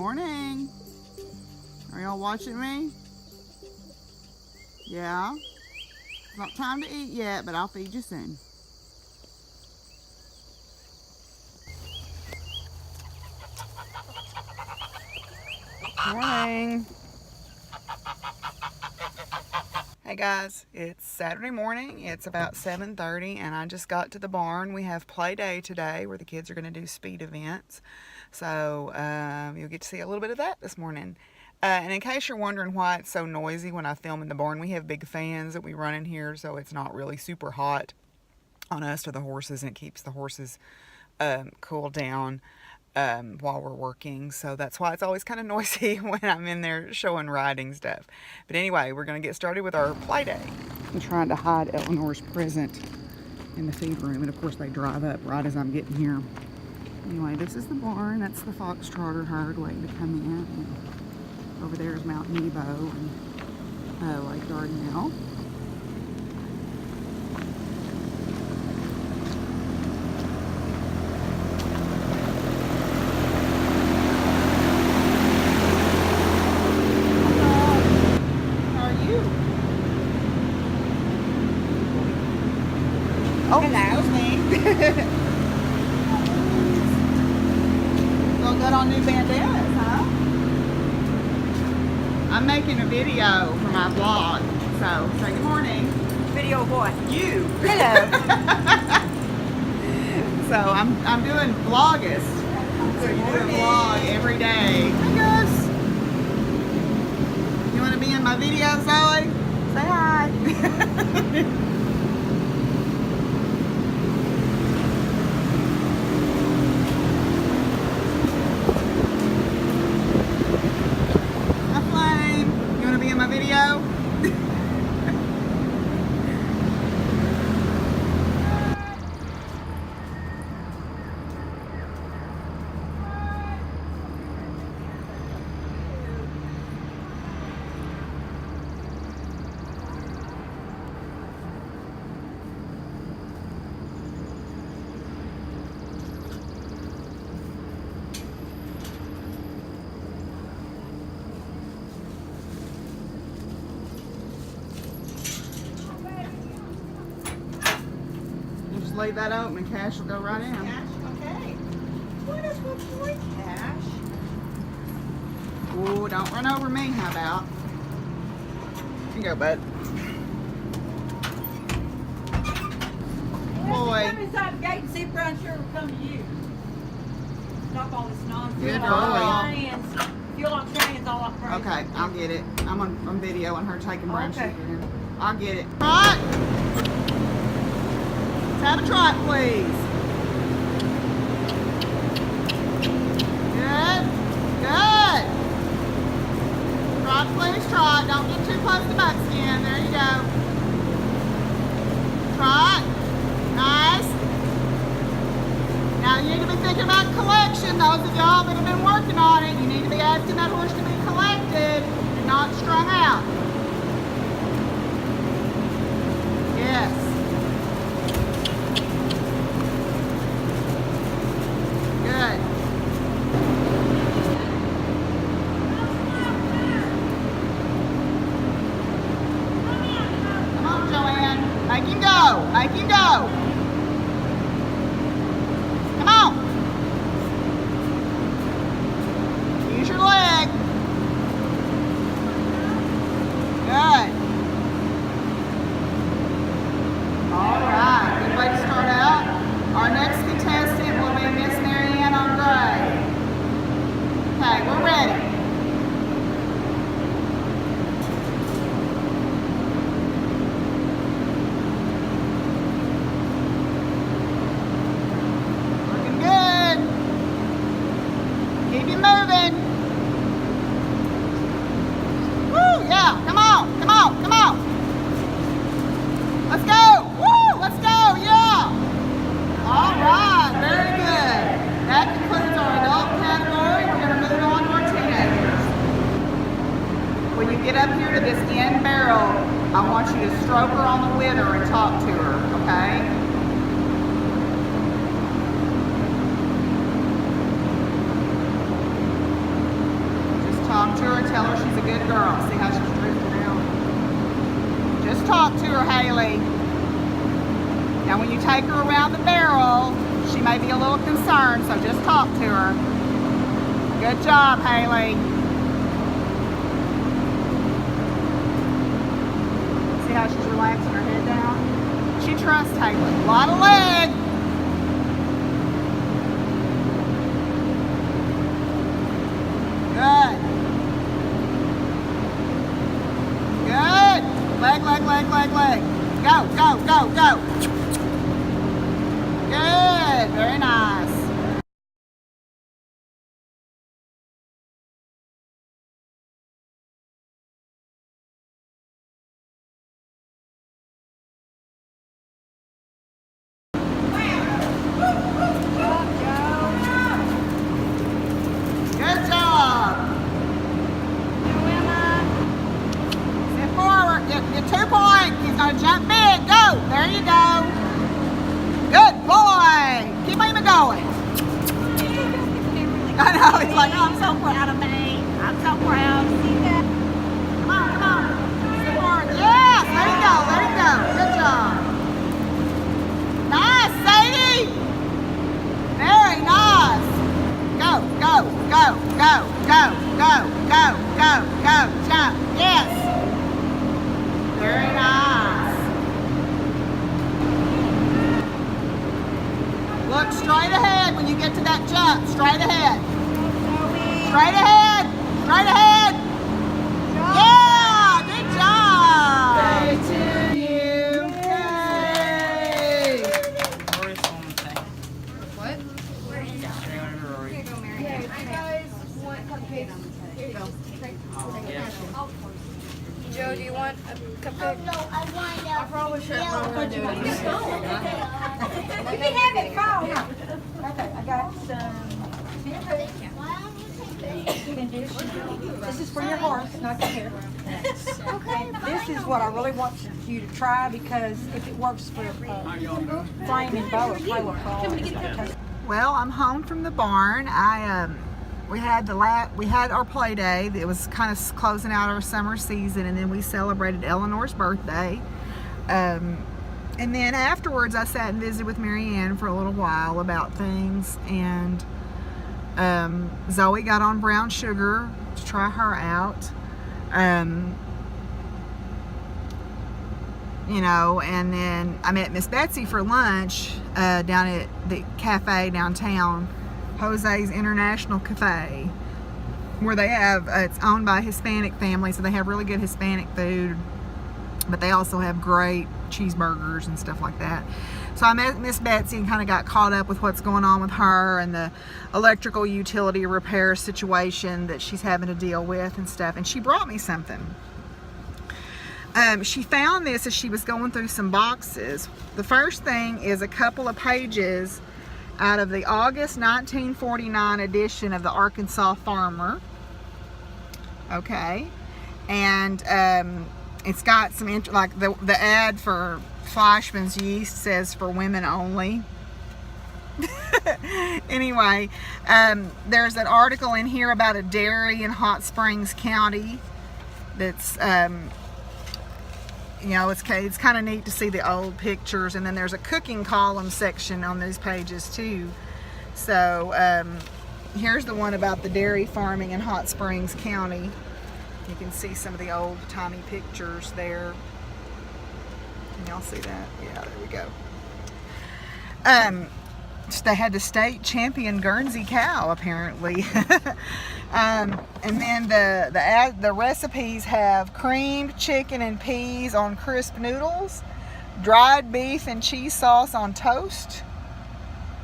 Morning. Are y'all watching me? Yeah. It's not time to eat yet, but I'll feed you soon. Morning. Hey guys, it's Saturday morning. It's about 7:30 and I just got to the barn. We have play day today where the kids are going to do speed events. So you'll get to see a little bit of that this morning. And in case you're wondering why it's so noisy when I film in the barn, we have big fans that we run in here, so it's not really super hot on us or the horses, and it keeps the horses cool down while we're working. So that's why it's always kind of noisy when I'm in there showing riding stuff. But anyway, we're going to get started with our play day. I'm trying to hide Eleanor's present in the feed room, and of course they drive up right as I'm getting here. Anyway, this is the barn. That's the foxtrotter herd waiting to come in. And over there is Mount Nebo and Lake Dardanelle. Oh, excuse me. Feel good on new bandanas, huh? I'm making a video for my vlog, so say good morning. Video of what? You. Hello. So I'm doing Vlogust. So you do a vlog every day. Hey guys. You want to be in my video, Zoe? Say hi. Video. Leave that open and Cash will go right in. Cash? Okay. What is with boy Cash? Ooh, don't run over me, how about? Here you go, bud. Boy. Come inside the gate and see if Brown Sugar will come to you. Stop all this nonsense. Good boy. Fuel on trains all off road. Okay, I'll get it. I'm on video on her taking Brown Okay. Sugar in. I'll get it. Right. Let's have a trot, please. Good. Good. Trot, please, trot. Don't get too close to buckskin. There you go. Trot. Nice. Now you need to be thinking about collection. Those of y'all that have been working on it, you need to be asking that horse to be collected and not strung out. Yes. Good. Come on, Joanne. Make him go. Make him go. Come on. Use your leg. Good. All right. Good way to start out. Our next contestant will be Miss Marianne on gray. Okay, we're ready. Looking good. Keep you moving. Woo, yeah, come on, come on, come on. Let's go. Woo, let's go, yeah. All right, very good. That concludes our adult category. We're going to move on to our teenagers. When you get up here to this end barrel, I want you to stroke her on the wither and talk to her, okay? girl. See how she's drifting out? Just talk to her, Haley. Now when you take her around the barrel, she may be a little concerned, so just talk to her. Good job, Haley. See how she's relaxing her head down? She trusts Haley. A lot of leg. Good. Good. Leg, leg, leg, leg, leg. Go, go, go, go. Good. Very nice. Good job. Sit forward. Get 2 points. He's going to jump big. Go. There you go. Good boy. Keep him going. I know. He's like, oh, I'm so proud of me. I'm so proud. Come on, come on. Sit forward. Yes. There you go. There you go. Good job. Nice, Sadie. Very nice. Go, go, go, go, go, go, go, go, go, jump. Yes. Very nice. Look straight ahead when you get to that jump. Straight ahead. Straight ahead. Straight ahead. Yeah, good job. Say to you. Yay. What? Joe, do you want a cupcake? No, I want I probably shouldn't remember to do it. You can have it. Come on. Okay, I got some. This is for your horse, not your hair. Okay. This is what I really want you to try because if it works for Flame and Bo or Clay will call. Well, I'm home from the barn. We had our play day. It was kind of closing out our summer season, and then we celebrated Eleanor's birthday. And then afterwards, I sat and visited with Marianne for a little while about things, and Zoe got on brown sugar to try her out. You know, and then I met Miss Betsy for lunch down at the cafe downtown, Jose's International Cafe, where they have, it's owned by a Hispanic family, so they have really good Hispanic food, but they also have great cheeseburgers and stuff like that. So I met Miss Betsy and kind of got caught up with what's going on with her and the electrical utility repair situation that she's having to deal with and stuff, and she brought me something. She found this as she was going through some boxes. The first thing is a couple of pages out of the August 1949 edition of the Arkansas Farmer. Okay, and it's got some like the ad for Fleischmann's yeast says for women only. Anyway, there's an article in here about a dairy in Hot Springs County that's you know, it's kind of neat to see the old pictures, and then there's a cooking column section on these pages too. So here's the one about the dairy farming in Hot Springs County. You can see some of the old timey pictures there. Can y'all see that? Yeah, there we go. They had the state champion Guernsey cow apparently. And then the recipes have creamed chicken and peas on crisp noodles, dried beef and cheese sauce on toast,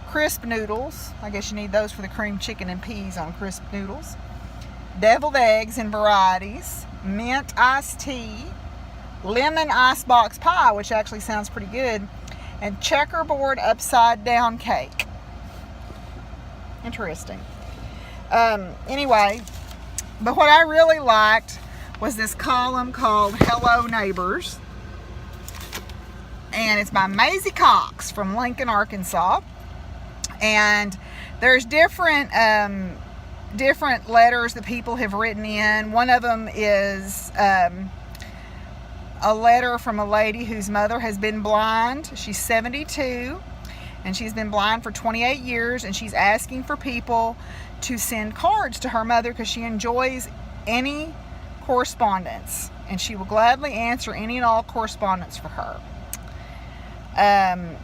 crisp noodles, I guess you need those for the creamed chicken and peas on crisp noodles, deviled eggs in varieties, mint iced tea, lemon icebox pie, which actually sounds pretty good, and checkerboard upside down cake. Interesting. Anyway, but what I really liked was this column called Hello Neighbors, and it's by Maisie Cox from Lincoln, Arkansas, and there's different different letters that people have written in. One of them is a letter from a lady whose mother has been blind. She's 72 and she's been blind for 28 years, and she's asking for people to send cards to her mother because she enjoys any correspondence and she will gladly answer any and all correspondence for her. And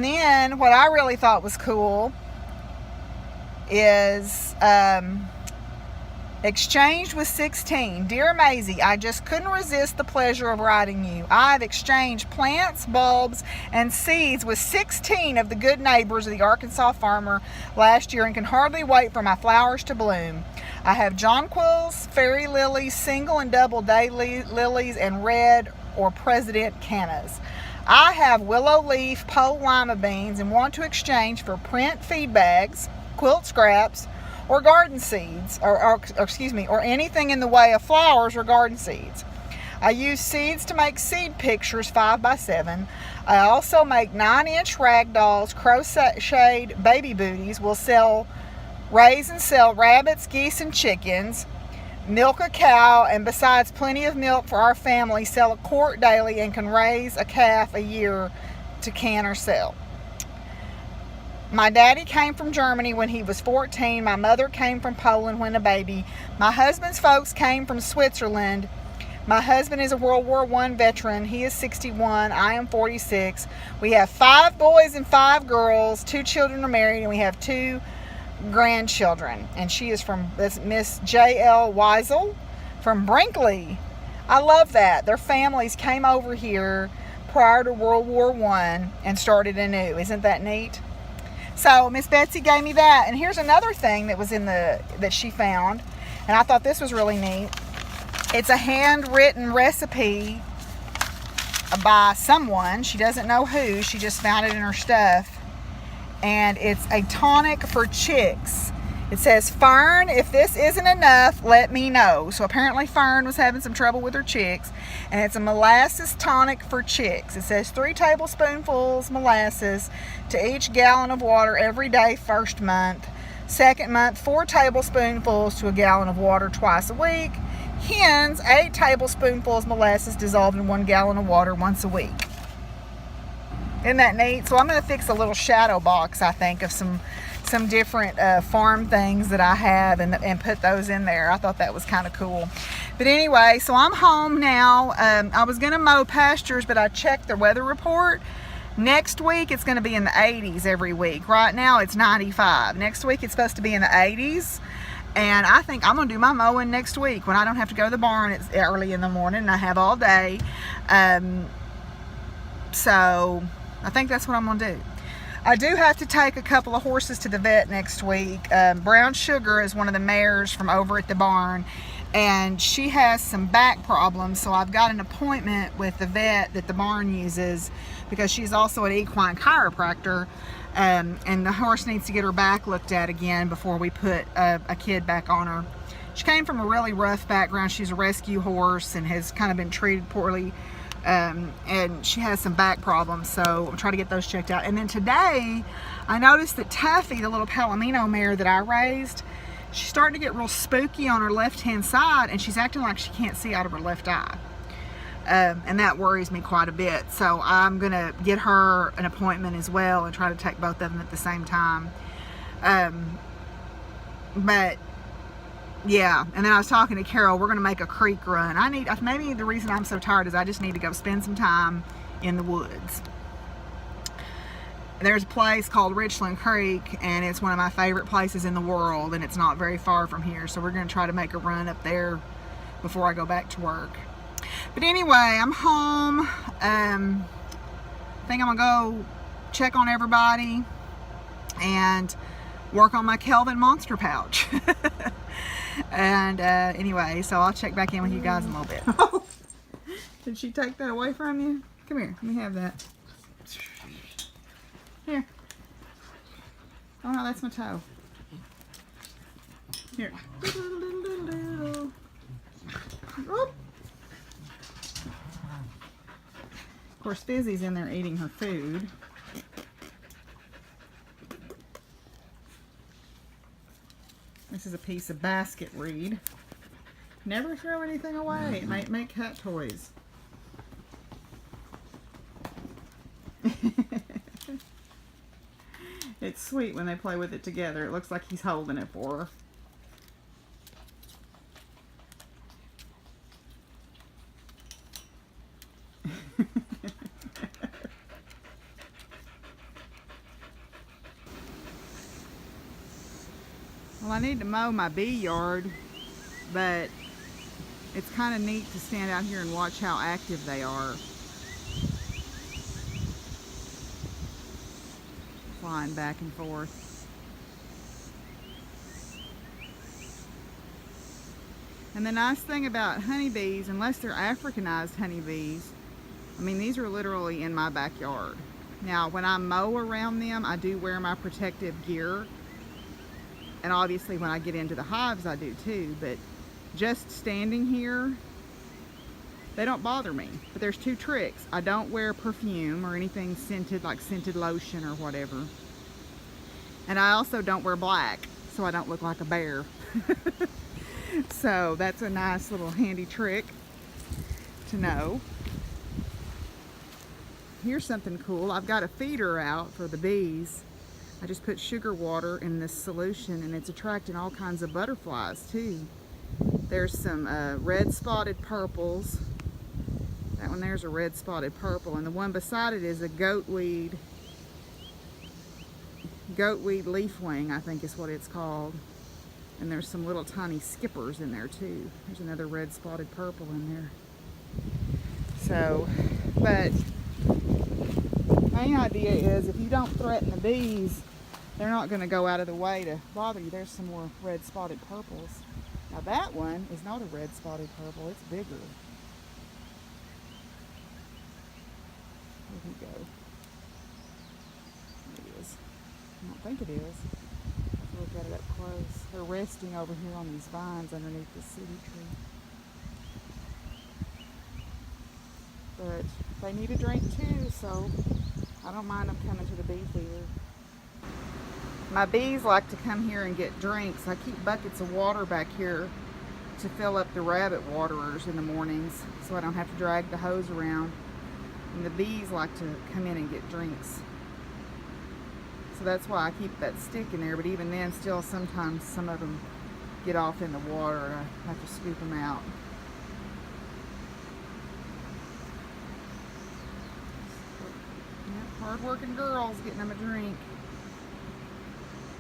then what I really thought was cool is exchanged with 16. Dear Maisie, I just couldn't resist the pleasure of writing you. I've exchanged plants, bulbs, and seeds with 16 of the good neighbors of the Arkansas farmer last year and can hardly wait for my flowers to bloom. I have jonquils, fairy lilies, single and double day lilies, and red or president cannas. I have willow leaf pole lima beans and want to exchange for print feed bags, quilt scraps, or garden seeds, or anything in the way of flowers or garden seeds. I use seeds to make seed pictures 5x7. I also make 9-inch rag dolls, crocheted baby booties. Will raise and sell rabbits, geese, and chickens. Milk a cow, and besides plenty of milk for our family, sell a quart daily and can raise a calf a year to can or sell. My daddy came from Germany when he was 14. My mother came from Poland when a baby. My husband's folks came from Switzerland. My husband is a World War I veteran. He is 61. I am 46. We have 5 boys and 5 girls. 2 children are married, and we have 2 grandchildren. And she is from Miss J.L. Weisel from Brinkley. I love that. Their families came over here prior to World War I and started anew. Isn't that neat? So Miss Betsy gave me that, and here's another thing that was that she found, and I thought this was really neat. It's a handwritten recipe by someone. She doesn't know who. She just found it in her stuff, and it's a tonic for chicks. It says, Fern, if this isn't enough, let me know. So apparently Fern was having some trouble with her chicks, and it's a molasses tonic for chicks. It says 3 tablespoonfuls molasses to each gallon of water every day first month. Second month, 4 tablespoonfuls to a gallon of water twice a week. Hens, 8 tablespoonfuls molasses dissolved in 1 gallon of water once a week. Isn't that neat? So I'm going to fix a little shadow box, I think, of some different farm things that I have and put those in there. I thought that was kind of cool. But anyway, so I'm home now. I was going to mow pastures, but I checked the weather report. Next week it's going to be in the 80s every week. Right now it's 95. Next week it's supposed to be in the 80s. And I think I'm going to do my mowing next week when I don't have to go to the barn. It's early in the morning and I have all day. So I think that's what I'm going to do. I do have to take a couple of horses to the vet next week. Brown Sugar is one of the mares from over at the barn, and she has some back problems, so I've got an appointment with the vet that the barn uses because she's also an equine chiropractor, and the horse needs to get her back looked at again before we put a kid back on her. She came from a really rough background. She's a rescue horse and has kind of been treated poorly. And she has some back problems, so I'm trying to get those checked out. And then today I noticed that Tuffy, the little Palomino mare that I raised, she's starting to get real spooky on her left hand side, and she's acting like she can't see out of her left eye, and that worries me quite a bit. So I'm gonna get her an appointment as well and try to take both of them at the same time. But yeah, and then I was talking to Carol. We're going to make a creek run. Maybe the reason I'm so tired is I just need to go spend some time in the woods. There's a place called Richland Creek, and it's one of my favorite places in the world, and it's not very far from here, so we're going to try to make a run up there before I go back to work. But anyway, I'm home. I think I'm going to go check on everybody and work on my Kelvin Monster Pouch. And anyway, so I'll check back in with you guys in a little bit. Oh, did she take that away from you? Come here, let me have that. Here. Oh no, that's my toe. Here. Oop. Of course, Fizzy's in there eating her food. This is a piece of basket weed. Never throw anything away. It might make cat toys. It's sweet when they play with it together. It looks like he's holding it for her. Well, I need to mow my bee yard, but it's kind of neat to stand out here and watch how active they are. Flying back and forth. And the nice thing about honeybees, unless they're Africanized honeybees, I mean, these are literally in my backyard. Now, when I mow around them, I do wear my protective gear. And obviously when I get into the hives, I do too. But just standing here, they don't bother me. But there's two tricks. I don't wear perfume or anything scented, like scented lotion or whatever. And I also don't wear black, so I don't look like a bear. So that's a nice little handy trick to know. Here's something cool. I've got a feeder out for the bees. I just put sugar water in this solution, and it's attracting all kinds of butterflies too. There's some red spotted purples. That one there's a red spotted purple, and the one beside it is a goatweed leafwing, I think is what it's called. And there's some little tiny skippers in there too. There's another red spotted purple in there. So, but main idea is if you don't threaten the bees, they're not going to go out of the way to bother you. There's some more red spotted purples. Now that one is not a red spotted purple, it's bigger. Where'd he go? There it is. I don't think it is. I'll look at it up close. They're resting over here on these vines underneath the cedar tree. But they need a drink too, so I don't mind them coming to the bee feeder. My bees like to come here and get drinks. I keep buckets of water back here to fill up the rabbit waterers in the mornings so I don't have to drag the hose around. And the bees like to come in and get drinks. So that's why I keep that stick in there, but even then still sometimes some of them get off in the water and I have to scoop them out. Yep, hard-working girls getting them a drink.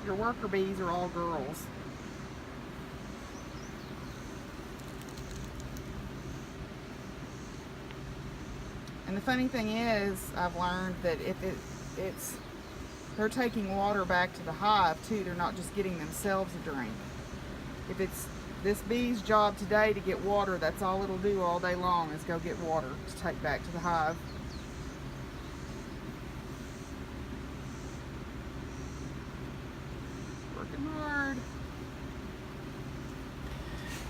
Your worker bees are all girls. And the funny thing is, I've learned that if they're taking water back to the hive too. They're not just getting themselves a drink. If it's this bee's job today to get water, that's all it'll do all day long is go get water to take back to the hive. Hard.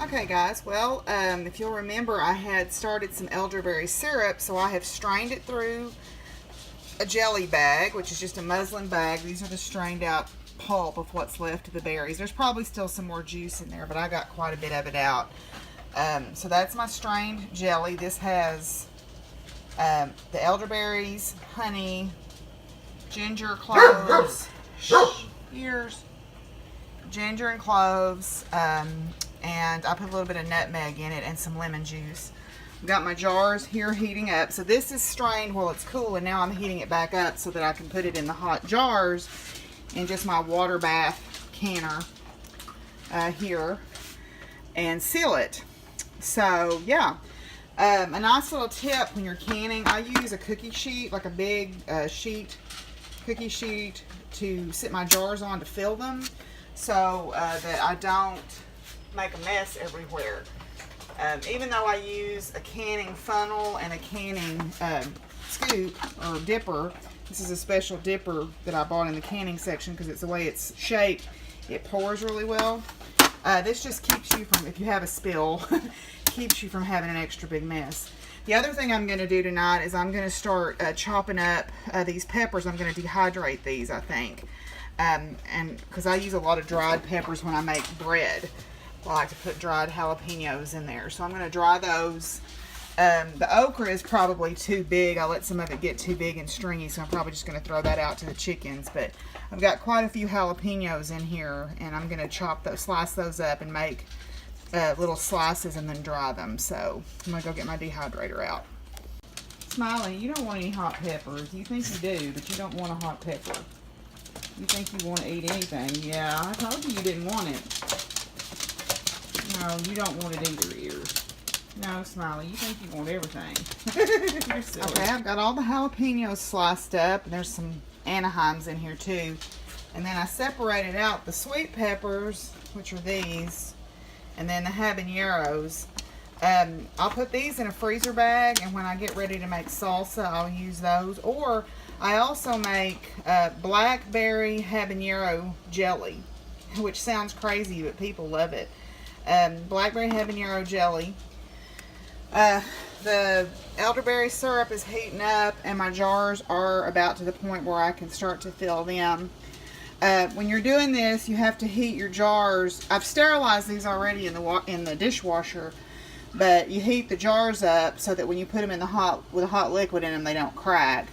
Okay guys, well if you'll remember, I had started some elderberry syrup, so I have strained it through a jelly bag, which is just a muslin bag. These are the strained out pulp of what's left of the berries. There's probably still some more juice in there, but I got quite a bit of it out. So that's my strained jelly. This has the elderberries, honey, ginger, cloves, ears, ginger and cloves, and I put a little bit of nutmeg in it and some lemon juice. I've got my jars here heating up. So this is strained while it's cool, and now I'm heating it back up so that I can put it in the hot jars in just my water bath canner here and seal it. So yeah, a nice little tip when you're canning, I use a cookie sheet, like a big cookie sheet to sit my jars on to fill them, so that I don't make a mess everywhere. Even though I use a canning funnel and a canning scoop or dipper, this is a special dipper that I bought in the canning section because it's the way it's shaped. It pours really well. This just keeps you from, if you have a spill, keeps you from having an extra big mess. The other thing I'm going to do tonight is I'm going to start chopping up these peppers. I'm going to dehydrate these, I think. and because I use a lot of dried peppers when I make bread. I like to put dried jalapenos in there. So I'm going to dry those. The okra is probably too big. I let some of it get too big and stringy, so I'm probably just going to throw that out to the chickens. But I've got quite a few jalapenos in here, and I'm going to chop those, slice those up and make little slices and then dry them. So I'm going to go get my dehydrator out. Smiley, you don't want any hot peppers. You think you do, but you don't want a hot pepper. You think you want to eat anything. Yeah, I told you you didn't want it. No, you don't want it either, ears. No, Smiley, you think you want everything. You're silly. Okay, I've got all the jalapenos sliced up, and there's some Anaheims in here too. And then I separated out the sweet peppers, which are these, and then the habaneros. I'll put these in a freezer bag, and when I get ready to make salsa, I'll use those. Or I also make blackberry habanero jelly, which sounds crazy, but people love it. Blackberry habanero jelly. The elderberry syrup is heating up, and my jars are about to the point where I can start to fill them. When you're doing this, you have to heat your jars. I've sterilized these already in the dishwasher, but you heat the jars up so that when you put them in with a hot liquid in them, they don't crack.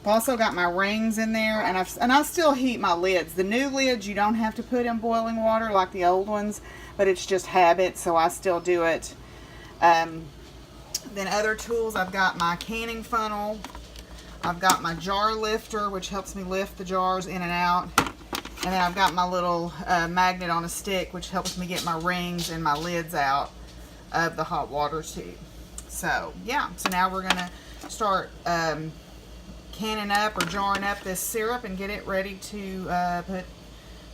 I've also got my rings in there, and I still heat my lids. The new lids you don't have to put in boiling water like the old ones, but it's just habit, so I still do it. Then other tools, I've got my canning funnel. I've got my jar lifter, which helps me lift the jars in and out. And then I've got my little magnet on a stick, which helps me get my rings and my lids out of the hot water too. So yeah, so now we're gonna start canning up or jarring up this syrup and get it ready to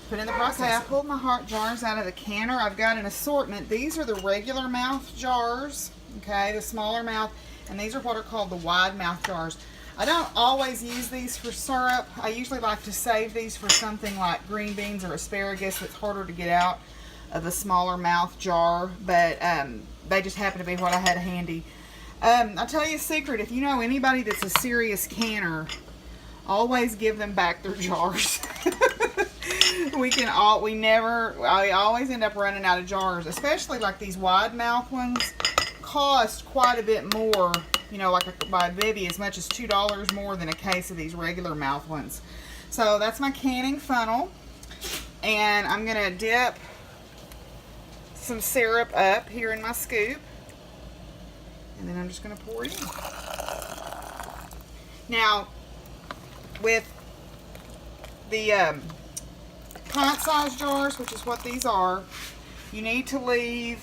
put in the process. Okay, I pulled my heart jars out of the canner. I've got an assortment. These are the regular mouth jars, okay, the smaller mouth, and these are what are called the wide mouth jars. I don't always use these for syrup. I usually like to save these for something like green beans or asparagus that's harder to get out of a smaller mouth jar, but they just happen to be what I had handy. I'll tell you a secret. If you know anybody that's a serious canner, always give them back their jars. I always end up running out of jars, especially like these wide mouth ones cost quite a bit more, you know, like by Vivi, as much as $2 more than a case of these regular mouth ones. So that's my canning funnel, and I'm gonna dip some syrup up here in my scoop, and then I'm just gonna pour it in. Now, with the pint-sized jars, which is what these are, you need to leave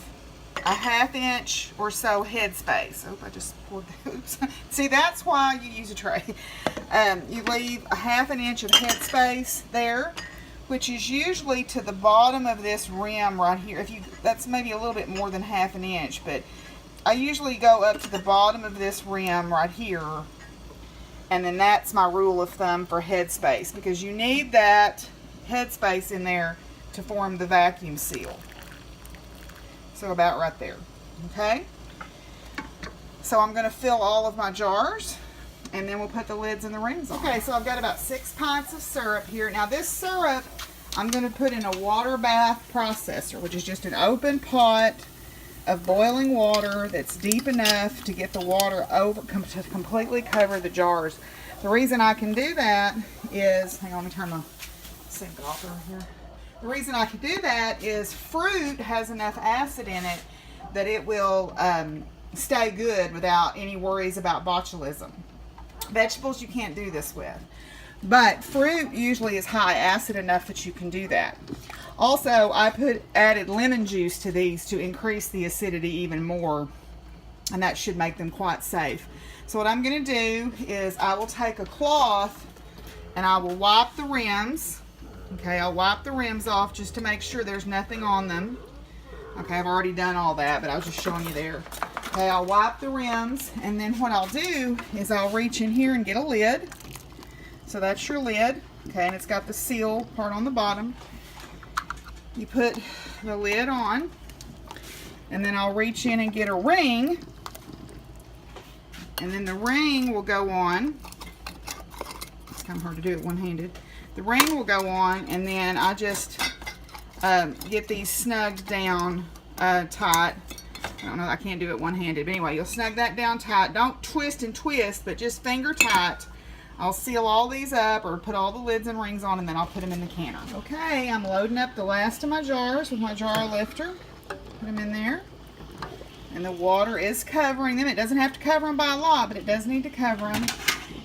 a 1/2 inch or so headspace. Oh, I just poured the oops. See, that's why you use a tray. You leave a 1/2 inch of headspace there, which is usually to the bottom of this rim right here. That's maybe a little bit more than 1/2 inch, but I usually go up to the bottom of this rim right here, and then that's my rule of thumb for headspace, because you need that headspace in there to form the vacuum seal. So about right there, okay? So I'm gonna fill all of my jars, and then we'll put the lids and the rings on. Okay, so I've got about 6 pints of syrup here. Now this syrup, I'm gonna put in a water bath processor, which is just an open pot of boiling water that's deep enough to get the water to completely cover the jars. The reason I can do that is, hang on, let me turn my sink off over here. The reason I can do that is fruit has enough acid in it that it will stay good without any worries about botulism. Vegetables you can't do this with, but fruit usually is high acid enough that you can do that. Also, I added lemon juice to these to increase the acidity even more, and that should make them quite safe. So what I'm going to do is I will take a cloth and I will wipe the rims. Okay, I'll wipe the rims off just to make sure there's nothing on them. Okay, I've already done all that, but I was just showing you there. Okay, I'll wipe the rims, and then what I'll do is I'll reach in here and get a lid. So that's your lid, okay, and it's got the seal part on the bottom. You put the lid on, and then I'll reach in and get a ring, and then the ring will go on. It's kind of hard to do it one-handed. the ring will go on, and then I just get these snugged down tight. I don't know, I can't do it one-handed, but anyway, you'll snug that down tight. Don't twist and twist, but just finger tight. I'll seal all these up, or put all the lids and rings on, and then I'll put them in the canner. Okay, I'm loading up the last of my jars with my jar lifter. Put them in there. And the water is covering them. It doesn't have to cover them by a lot, but it does need to cover them.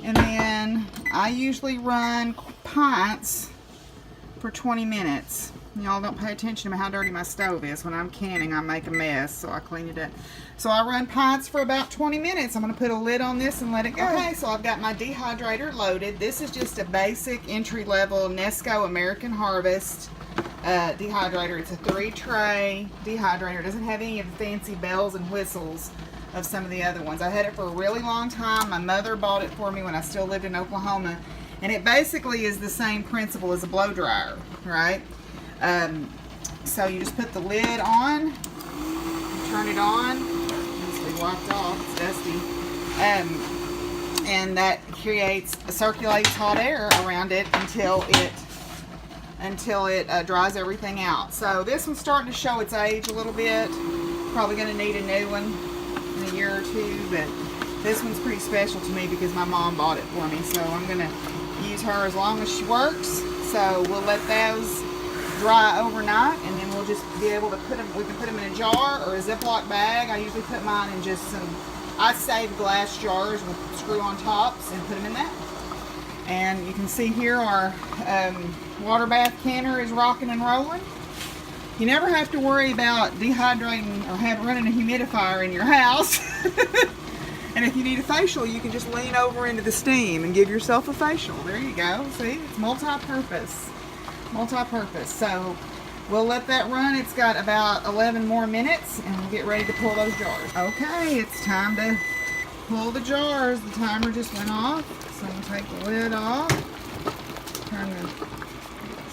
And then I usually run pints for 20 minutes. Y'all don't pay attention to how dirty my stove is. When I'm canning, I make a mess, so I clean it up. So I run pints for about 20 minutes. I'm going to put a lid on this and let it go. Okay, so I've got my dehydrator loaded. This is just a basic entry-level Nesco American Harvest dehydrator. It's a 3-tray dehydrator. It doesn't have any of the fancy bells and whistles of some of the other ones. I had it for a really long time. My mother bought it for me when I still lived in Oklahoma. And it basically is the same principle as a blow dryer, right? So you just put the lid on, turn it on. It's been wiped off, it's dusty. And that circulates hot air around it until it dries everything out. So this one's starting to show its age a little bit. Probably going to need a new one in a year or two, but this one's pretty special to me because my mom bought it for me. So I'm going to use her as long as she works. So we'll let those dry overnight, and then we'll just be able to put them, we can put them in a jar or a Ziploc bag. I usually put mine in just I save glass jars with screw-on tops and put them in that. And you can see here our water bath canner is rocking and rolling. You never have to worry about dehydrating or running a humidifier in your house. And if you need a facial, you can just lean over into the steam and give yourself a facial. There you go. See, it's multi-purpose. Multi-purpose. So we'll let that run. It's got about 11 more minutes, and we'll get ready to pull those jars. Okay, it's time to pull the jars. The timer just went off, so I'm going to take the lid off, turn the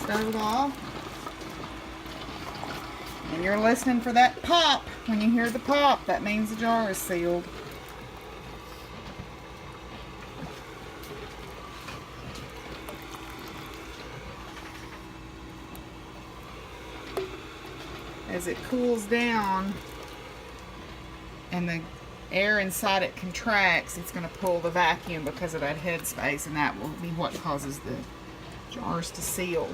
stove off, and you're listening for that pop. When you hear the pop, that means the jar is sealed. As it cools down and the air inside it contracts, it's going to pull the vacuum because of that head space, and that will be what causes the jars to seal.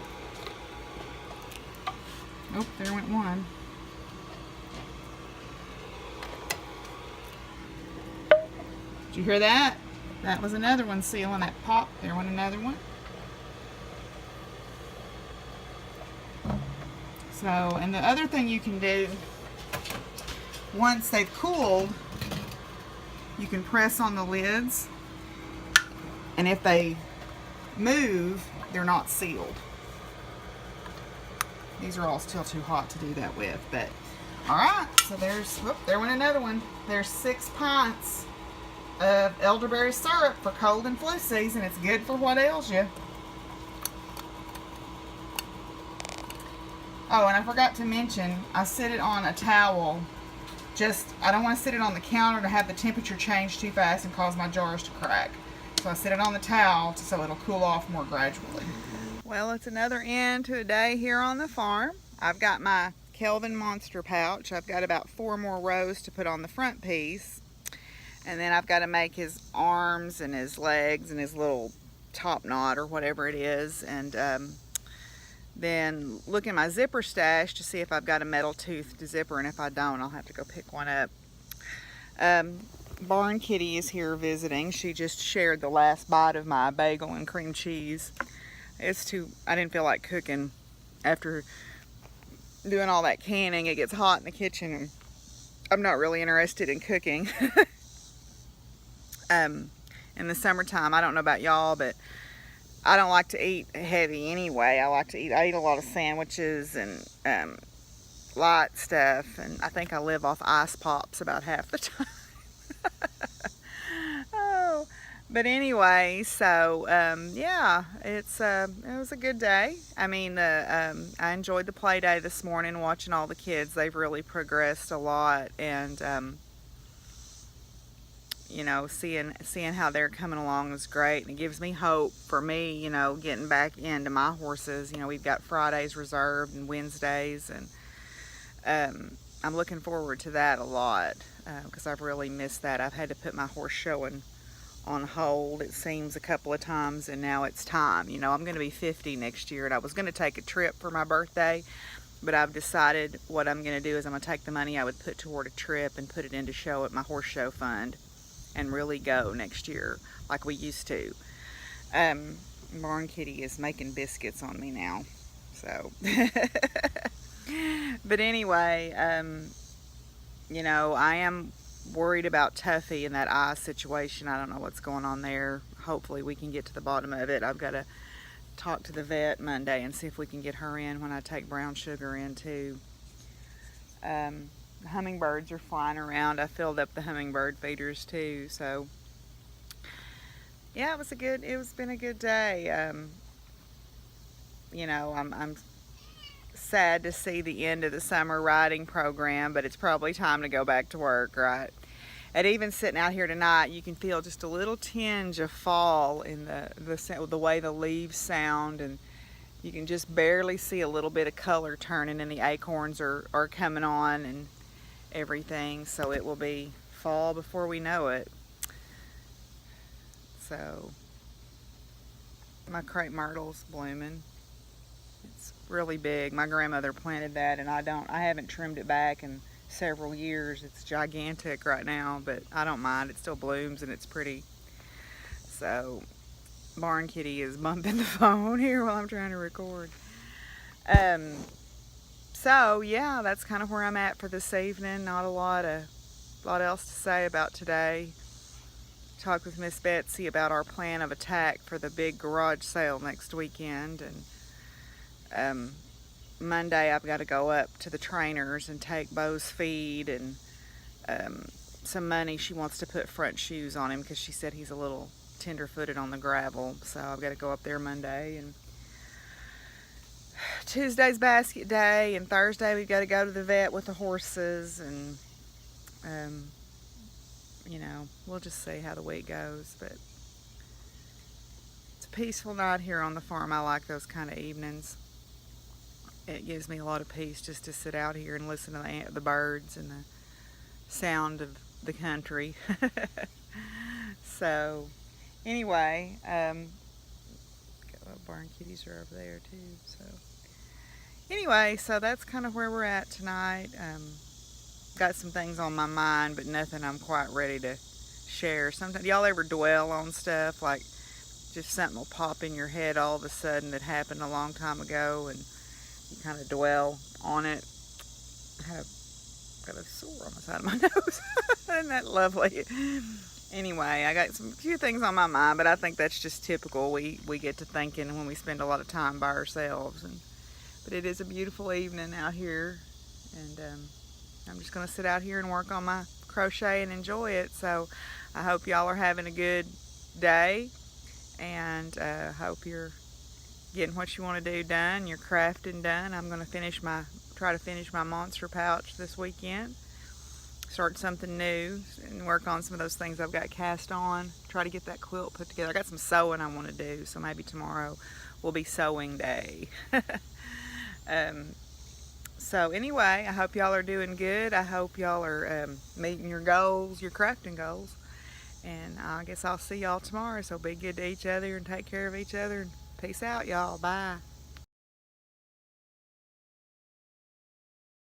Oh, there went one. Did you hear that? That was another one sealing. That pop. There went another one. So, and the other thing you can do, once they've cooled, you can press on the lids, and if they move, they're not sealed. These are all still too hot to do that with, but alright, so there went another one. There's 6 pints of elderberry syrup for cold and flu season. It's good for what ails you. Oh, and I forgot to mention, I sit it on a towel. I don't want to sit it on the counter to have the temperature change too fast and cause my jars to crack. So I sit it on the towel so it'll cool off more gradually. Well, it's another end to a day here on the farm. I've got my Kelvin Monster pouch. I've got about 4 more rows to put on the front piece. And then I've got to make his arms and his legs and his little top knot or whatever it is. And then look in my zipper stash to see if I've got a metal toothed zipper, and if I don't, I'll have to go pick one up. Barn Kitty is here visiting. She just shared the last bite of my bagel and cream cheese. I didn't feel like cooking after doing all that canning. It gets hot in the kitchen, and I'm not really interested in cooking. In the summertime, I don't know about y'all, but I don't like to eat heavy anyway. I eat a lot of sandwiches and light stuff, and I think I live off ice pops about half the time. Oh, but anyway, so yeah, it was a good day. I mean, I enjoyed the play day this morning, watching all the kids. They've really progressed a lot, and you know, seeing how they're coming along is great, and it gives me hope for me, you know, getting back into my horses. You know, we've got Fridays reserved and Wednesdays, and I'm looking forward to that a lot because I've really missed that. I've had to put my horse showing on hold, it seems, a couple of times, and now it's time. You know, I'm going to be 50 next year, and I was going to take a trip for my birthday, but I've decided what I'm going to do is I'm going to take the money I would put toward a trip and put it into show at my horse show fund and really go next year like we used to. Barn Kitty is making biscuits on me now, so but anyway, you know, I am worried about Tuffy and that eye situation. I don't know what's going on there. Hopefully we can get to the bottom of it. I've got to talk to the vet Monday and see if we can get her in when I take Brown Sugar in too. The hummingbirds are flying around. I filled up the hummingbird feeders too, so yeah, it's been a good day. You know, I'm sad to see the end of the summer riding program, but it's probably time to go back to work, right? And even sitting out here tonight, you can feel just a little tinge of fall in the way the leaves sound, and you can just barely see a little bit of color turning, and the acorns are coming on and everything, so it will be fall before we know it. So my crepe myrtle's blooming. It's really big. My grandmother planted that, and I haven't trimmed it back in several years. It's gigantic right now, but I don't mind. It still blooms and it's pretty. So Barn Kitty is bumping the phone here while I'm trying to record. So yeah, that's kind of where I'm at for this evening. Not a lot else to say about today. Talked with Miss Betsy about our plan of attack for the big garage sale next weekend, and Monday I've got to go up to the trainers and take Bo's feed and some money. She wants to put front shoes on him because she said he's a little tender-footed on the gravel, so I've got to go up there Monday. And Tuesday's basket day, and Thursday we've got to go to the vet with the horses, and you know, we'll just see how the week goes. But it's a peaceful night here on the farm. I like those kind of evenings. It gives me a lot of peace just to sit out here and listen to the birds and the sound of the country. So anyway, barn kitties are over there too. So anyway, so that's kind of where we're at tonight. Got some things on my mind, but nothing I'm quite ready to share. Sometimes, y'all ever dwell on stuff, like just something will pop in your head all of a sudden that happened a long time ago, and you kind of dwell on it? Got a sore on the side of my nose. Isn't that lovely? Anyway, I got a few things on my mind, but I think that's just typical. We get to thinking when we spend a lot of time by ourselves. But it is a beautiful evening out here, and I'm just going to sit out here and work on my crochet and enjoy it. So I hope y'all are having a good day, and hope you're getting what you want to do done, your crafting done. I'm going to try to finish my monster pouch this weekend, start something new, and work on some of those things I've got cast on, try to get that quilt put together. I got some sewing I want to do, so maybe tomorrow will be sewing day. So anyway, I hope y'all are doing good. I hope y'all are meeting your goals, your crafting goals. And I guess I'll see y'all tomorrow. So be good to each other and take care of each other. Peace out, y'all. Bye.